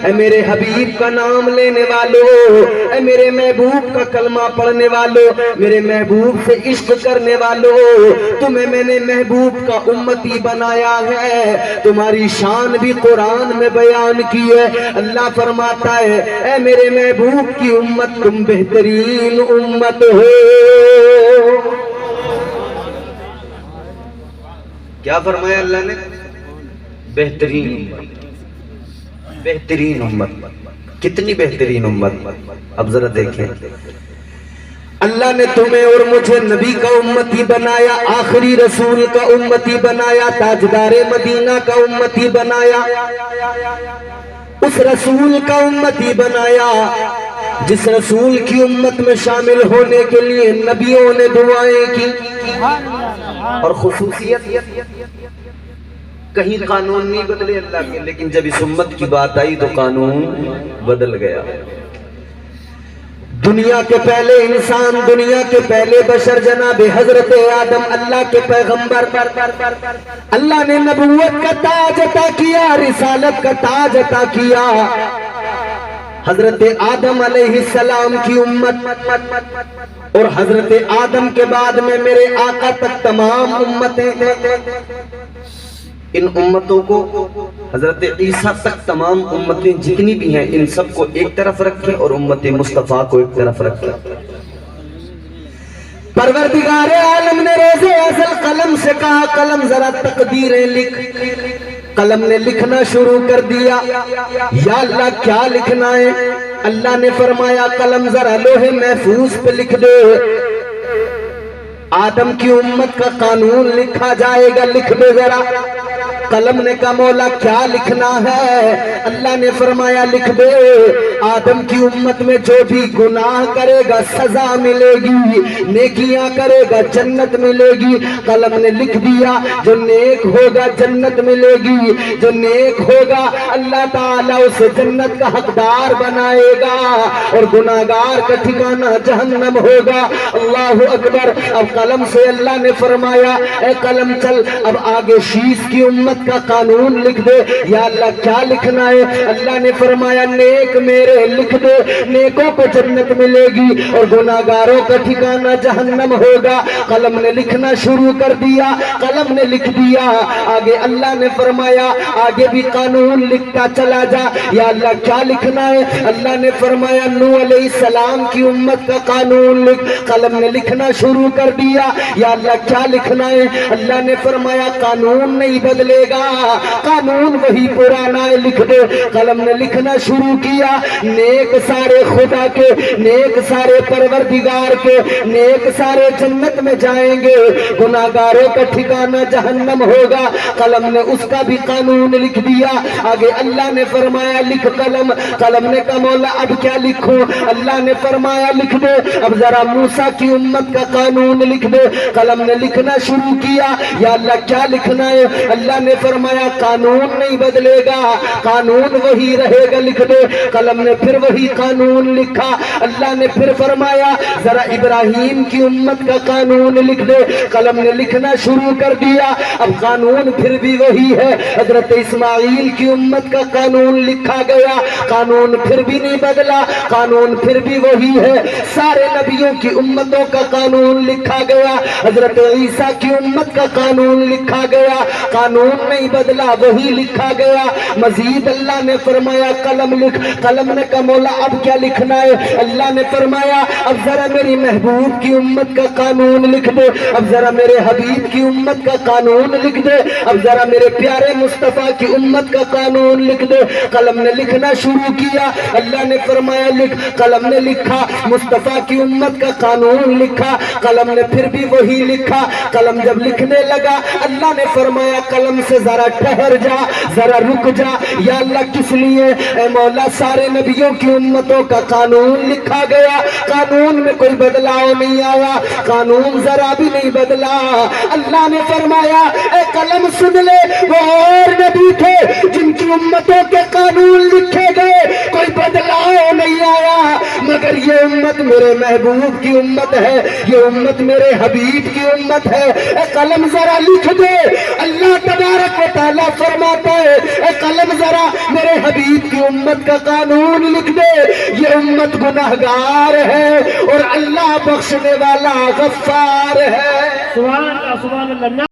اے میرے حبیب کا نام لینے والوں، اے میرے محبوب کا کلمہ پڑھنے والوں، میرے محبوب سے عشق کرنے والوں، تمہیں میں نے محبوب کا امتی بنایا ہے، تمہاری شان بھی قرآن میں بیان کی ہے۔ اللہ فرماتا ہے اے میرے محبوب کی امت تم بہترین امت ہو۔ کیا فرمایا اللہ نے؟ بہترین امت، بہترین امت۔ کتنی بہترین امت؟ اب ذرا دیکھیں، اللہ نے تمہیں اور مجھے نبی کا امتی بنایا، آخری رسول کا امتی بنایا، تاجدار مدینہ کا امتی بنایا، اس رسول کا امتی بنایا جس رسول کی امت میں شامل ہونے کے لیے نبیوں نے دعائیں کی۔ اور خصوصیت کہیں قانون نہیں بدلے اللہ کے، لیکن جب اس امت کی بات آئی تو قانون بدل گیا۔ دنیا کے پہلے انسان، دنیا کے پہلے بشر جناب حضرت آدم، اللہ کے پیغمبر، اللہ نے نبوت کا تاج عطا کیا، رسالت کا تاج عطا کیا۔ حضرت آدم علیہ السلام کی امت اور حضرت آدم کے بعد میں میرے آقا تک تمام امتیں ہیں۔ ان امتوں کو حضرت عیسیٰ تک تمام امتیں جتنی بھی ہیں ان سب کو ایک طرف رکھیں اور امت مصطفیٰ کو ایک طرف رکھیں۔ پروردگار عالم نے روز ازل قلم سے کہا قلم ذرا تقدیریں لکھ۔ قلم نے لکھنا شروع کر دیا، یا اللہ کیا لکھنا ہے؟ اللہ نے فرمایا قلم ذرا لوح محفوظ پہ لکھ دے، آدم کی امت کا قانون لکھا جائے گا، لکھ دے ذرا۔ قلم نے کہا مولا کیا لکھنا ہے؟ اللہ نے فرمایا لکھ دے آدم کی امت میں جو بھی گناہ کرے گا سزا ملے گی، نیکیاں کرے گا جنت ملے گی۔ قلم نے لکھ دیا جو نیک ہوگا جنت ملے گی، جو نیک ہوگا اللہ تعالیٰ اسے جنت کا حقدار بنائے گا، اور گناہگار کا ٹھکانہ جہنم ہوگا۔ اللہ اکبر۔ اب قلم سے اللہ نے فرمایا اے قلم چل اب آگے شیش کی امت کا قانون لکھ دے۔ یا اللہ کیا لکھنا ہے؟ اللہ نے فرمایا نیک میرے لکھ دے، نیکوں کو جنت ملے گی اور گناہگاروں کا ٹھکانہ جہنم ہوگا۔ قلم نے لکھنا شروع کر دیا، قلم نے لکھ دیا۔ آگے اللہ نے فرمایا آگے بھی قانون لکھتا چلا جا۔ یا اللہ کیا لکھنا ہے؟ اللہ نے فرمایا نوح علیہ السلام کی امت کا قانون لکھ۔ قلم نے لکھنا شروع کر دیا۔ یا اللہ کیا لکھنا ہے؟ اللہ نے فرمایا قانون نہیں بدلے گا، قانون وہی پرانا ہے، لکھ دے۔ قلم نے لکھنا شروع کیا، نیک سارے خدا کے، نیک سارے پروردگار کے، نیک سارے جنت میں جائیں گے، گناہگاروں کا ٹھکانہ جہنم ہوگا۔ قلم نے اس کا بھی قانون لکھ دیا۔ آگے اللہ نے فرمایا لکھ قلم۔ قلم نے کہا مولا اب کیا لکھوں؟ اللہ نے فرمایا لکھ دے اب ذرا موسیٰ کی امت کا قانون لکھ دے۔ قلم نے لکھنا شروع کیا۔ یا اللہ کیا لکھنا ہے؟ اللہ نے فرمایا قانون نہیں بدلے گا، قانون وہی رہے گا، لکھ دے۔ قلم نے پھر وہی قانون لکھا۔ اللہ نے پھر فرمایا ذرا ابراہیم کی امت کا قانون لکھ دے۔ قلم نے لکھنا شروع کر دیا۔ اب قانون پھر بھی وہی ہے، حضرت اسماعیل کی امت کا قانون لکھا گیا، قانون پھر بھی نہیں بدلا، قانون پھر بھی وہی ہے۔ سارے نبیوں کی امتوں کا قانون لکھا گیا، حضرت عیسیٰ کی امت کا قانون لکھا گیا، قانون نہیں بدلا، وہی لکھا گیا۔ مزید اللہ نے فرمایا قلم لکھ۔ قلم نے کہا مولا اب کیا لکھنا ہے؟ اللہ نے فرمایا اب ذرا میری محبوب کی امت کا قانون لکھ دے، اب ذرا میرے حبیب کی امت کا قانون لکھ دے، اب ذرا میرے پیارے مصطفیٰ کی امت کا قانون لکھ دے۔ قلم نے لکھنا شروع کیا۔ اللہ نے فرمایا لکھ۔ قلم نے لکھا، مصطفیٰ کی امت کا قانون لکھا۔ قلم نے پھر بھی وہی لکھا۔ قلم جب لکھنے لگا اللہ نے فرمایا قلم سے ذرا ٹھہر جا، ذرا رک جا۔ یا اللہ کس لیے؟ اے مولا سارے نبیوں کی امتوں کا قانون لکھا گیا، قانون میں کوئی بدلاؤ نہیں آیا، قانون ذرا بھی نہیں بدلا۔ اللہ نے فرمایا اے قلم سن لے، وہ اور نبی تھے جن کی امتوں کے قانون لکھے گئے، کوئی بدلاؤ نہیں آیا، مگر اگر یہ امت میرے محبوب کی امت ہے، یہ امت میرے حبیب کی امت ہے، اے قلم ذرا لکھ دے۔ اللہ تبارک و تعالیٰ فرماتا ہے اے قلم ذرا میرے حبیب کی امت کا قانون لکھ دے، یہ امت گناہگار ہے اور اللہ بخشنے والا غفار ہے۔ سبحان اللہ، سبحان اللہ۔